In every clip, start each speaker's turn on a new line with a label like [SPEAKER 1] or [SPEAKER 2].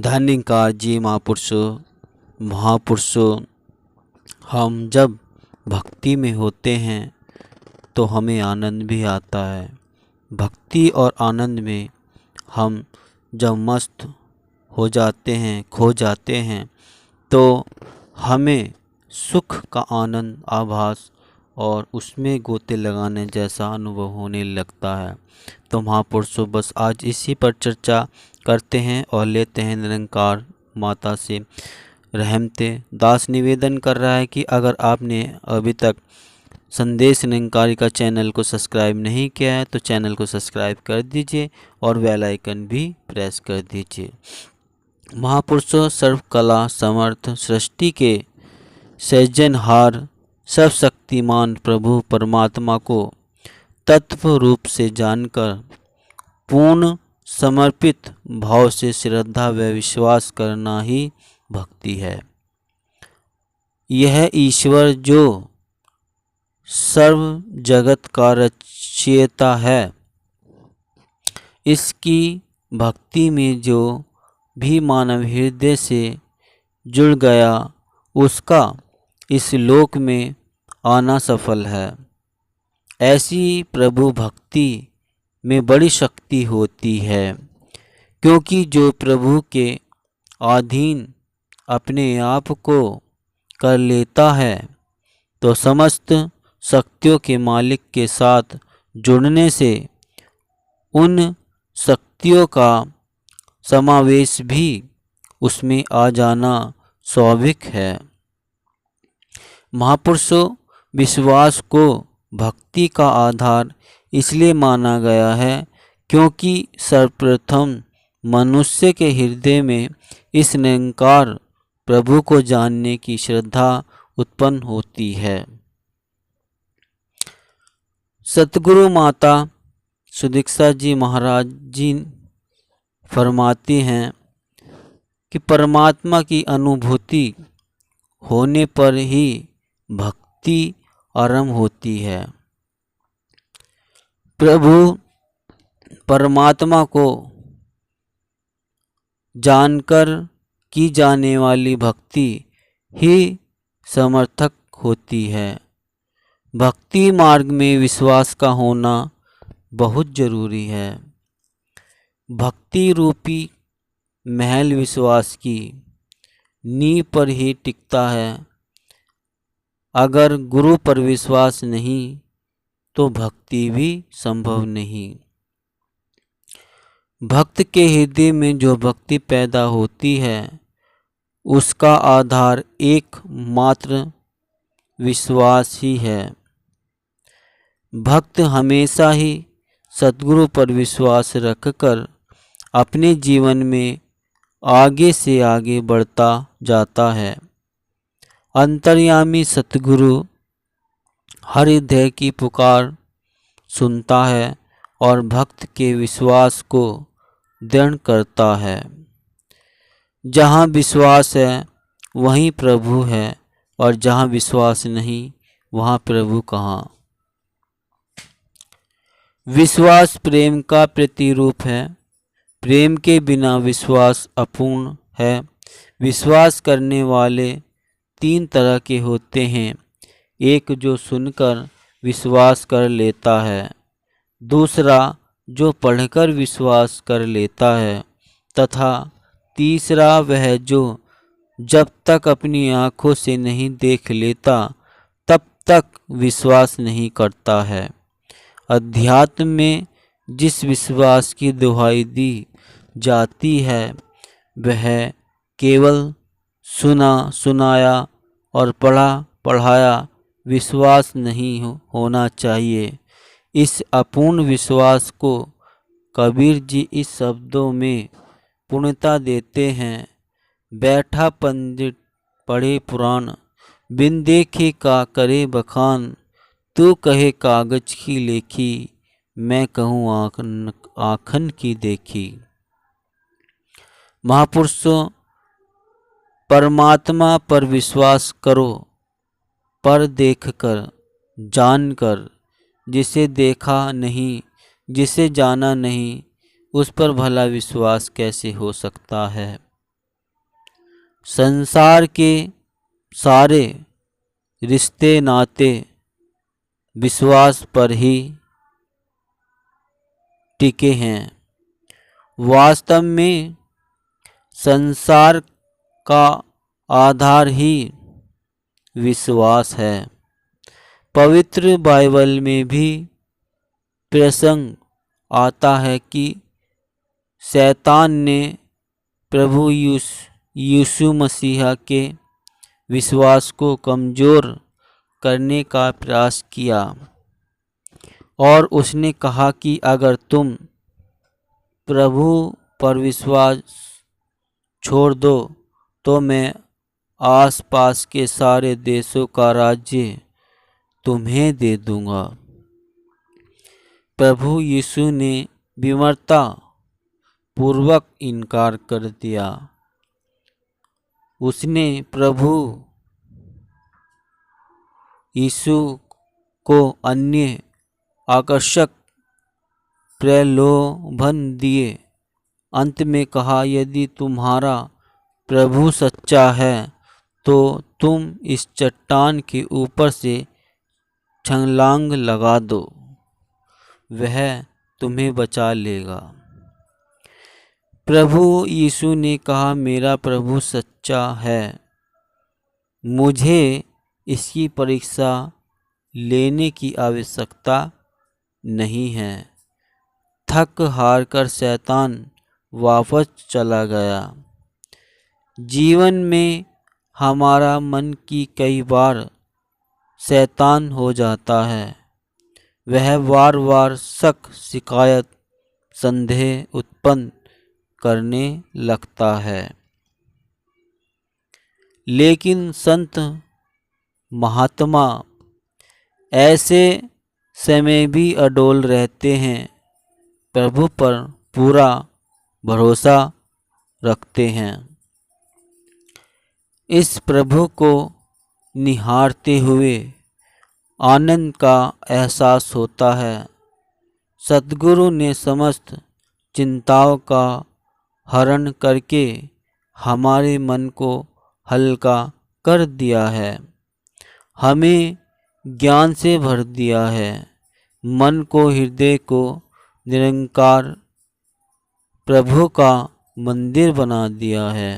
[SPEAKER 1] धन्यकार जी महापुरुषों, हम जब भक्ति में होते हैं तो हमें आनंद भी आता है। भक्ति और आनंद में हम जब मस्त हो जाते हैं, खो जाते हैं, तो हमें सुख का आनंद आभास और उसमें गोते लगाने जैसा अनुभव होने लगता है। तो महापुरुषों, बस आज इसी पर चर्चा करते हैं और लेते हैं निरंकार माता से रहमते। दास निवेदन कर रहा है कि अगर आपने अभी तक संदेश निरंकारी का चैनल को सब्सक्राइब नहीं किया है तो चैनल को सब्सक्राइब कर दीजिए और बेल आइकन भी प्रेस कर दीजिए। महापुरुषों, सर्व कला समर्थ सृष्टि के सृजनहार सर्वशक्तिमान प्रभु परमात्मा को तत्व रूप से जानकर पूर्ण समर्पित भाव से श्रद्धा व विश्वास करना ही भक्ति है। यह ईश्वर जो सर्व जगत का रचयिता है, इसकी भक्ति में जो भी मानव हृदय से जुड़ गया उसका इस लोक में आना सफल है। ऐसी प्रभु भक्ति में बड़ी शक्ति होती है, क्योंकि जो प्रभु के अधीन अपने आप को कर लेता है तो समस्त शक्तियों के मालिक के साथ जुड़ने से उन शक्तियों का समावेश भी उसमें आ जाना स्वाभाविक है। महापुरुषों, विश्वास को भक्ति का आधार इसलिए माना गया है क्योंकि सर्वप्रथम मनुष्य के हृदय में इस निरंकार प्रभु को जानने की श्रद्धा उत्पन्न होती है। सतगुरु माता सुदीक्षा जी महाराज जी फरमाती हैं कि परमात्मा की अनुभूति होने पर ही भक्ति आरंभ होती है। प्रभु परमात्मा को जानकर की जाने वाली भक्ति ही समर्थक होती है। भक्ति मार्ग में विश्वास का होना बहुत जरूरी है। भक्ति रूपी महल विश्वास की नींव पर ही टिकता है। अगर गुरु पर विश्वास नहीं तो भक्ति भी संभव नहीं। भक्त के हृदय में जो भक्ति पैदा होती है उसका आधार एकमात्र विश्वास ही है। भक्त हमेशा ही सद्गुरु पर विश्वास रखकर अपने जीवन में आगे से आगे बढ़ता जाता है। अंतर्यामी सतगुरु हर हृदय की पुकार सुनता है और भक्त के विश्वास को दृढ़ करता है। जहाँ विश्वास है वहीं प्रभु है और जहाँ विश्वास नहीं वहाँ प्रभु कहाँ। विश्वास प्रेम का प्रतिरूप है। प्रेम के बिना विश्वास अपूर्ण है। विश्वास करने वाले तीन तरह के होते हैं। एक जो सुनकर विश्वास कर लेता है, दूसरा जो पढ़कर विश्वास कर लेता है तथा तीसरा वह जो जब तक अपनी आँखों से नहीं देख लेता तब तक विश्वास नहीं करता है। अध्यात्म में जिस विश्वास की दुहाई दी जाती है वह केवल सुना सुनाया और पढ़ा पढ़ाया विश्वास नहीं होना चाहिए। इस अपूर्ण विश्वास को कबीर जी इस शब्दों में पूर्णता देते हैं। बैठा पंडित पढ़े पुराण, बिन देखे का करे बखान। तू कहे कागज की लेखी, मैं कहूँ आँखन की देखी। महापुरुषों, परमात्मा पर विश्वास करो, पर देखकर जानकर। जिसे देखा नहीं, जिसे जाना नहीं, उस पर भला विश्वास कैसे हो सकता है। संसार के सारे रिश्ते नाते विश्वास पर ही टिके हैं। वास्तव में संसार का आधार ही विश्वास है। पवित्र बाइबल में भी प्रसंग आता है कि शैतान ने प्रभु यीशु मसीह के विश्वास को कमज़ोर करने का प्रयास किया और उसने कहा कि अगर तुम प्रभु पर विश्वास छोड़ दो तो मैं आसपास के सारे देशों का राज्य तुम्हें दे दूंगा। प्रभु यीशु ने विनम्रता पूर्वक इनकार कर दिया। उसने प्रभु यीशु को अन्य आकर्षक प्रलोभन दिए। अंत में कहा, यदि तुम्हारा प्रभु सच्चा है तो तुम इस चट्टान के ऊपर से छलांग लगा दो, वह तुम्हें बचा लेगा। प्रभु यीशु ने कहा, मेरा प्रभु सच्चा है, मुझे इसकी परीक्षा लेने की आवश्यकता नहीं है। थक हार कर शैतान वापस चला गया। जीवन में हमारा मन की कई बार शैतान हो जाता है। वह बार बार शक, शिकायत, संदेह उत्पन्न करने लगता है। लेकिन संत महात्मा ऐसे समय भी अडोल रहते हैं, प्रभु पर पूरा भरोसा रखते हैं। इस प्रभु को निहारते हुए आनंद का एहसास होता है। सद्गुरु ने समस्त चिंताओं का हरण करके हमारे मन को हल्का कर दिया है, हमें ज्ञान से भर दिया है, मन को, हृदय को निरंकार प्रभु का मंदिर बना दिया है।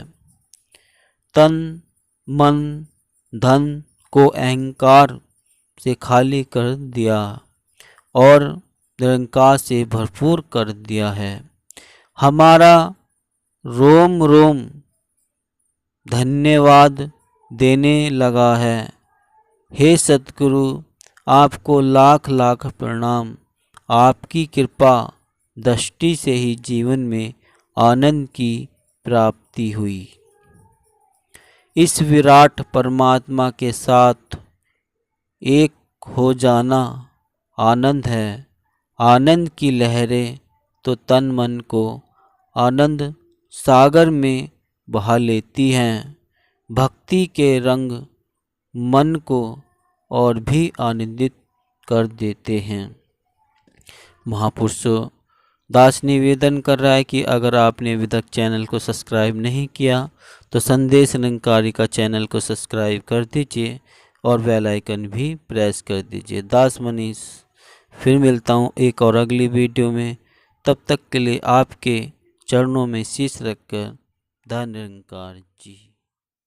[SPEAKER 1] तन, मन, धन को अहंकार से खाली कर दिया और निरंकार से भरपूर कर दिया है। हमारा रोम रोम धन्यवाद देने लगा है। हे सद्गुरु, आपको लाख लाख प्रणाम। आपकी कृपा दृष्टि से ही जीवन में आनंद की प्राप्ति हुई। इस विराट परमात्मा के साथ एक हो जाना आनंद है। आनंद की लहरें तो तन मन को आनंद सागर में बहा लेती हैं। भक्ति के रंग मन को और भी आनंदित कर देते हैं। महापुरुषों दास निवेदन कर रहा है कि अगर आपने अभी तक चैनल को सब्सक्राइब नहीं किया तो संदेश निरंकारी का चैनल को सब्सक्राइब कर दीजिए और बेल आइकन भी प्रेस कर दीजिए। दास मनीष फिर मिलता हूँ एक और अगली वीडियो में। तब तक के लिए आपके चरणों में शीश रखकर धन्य निरंकार जी।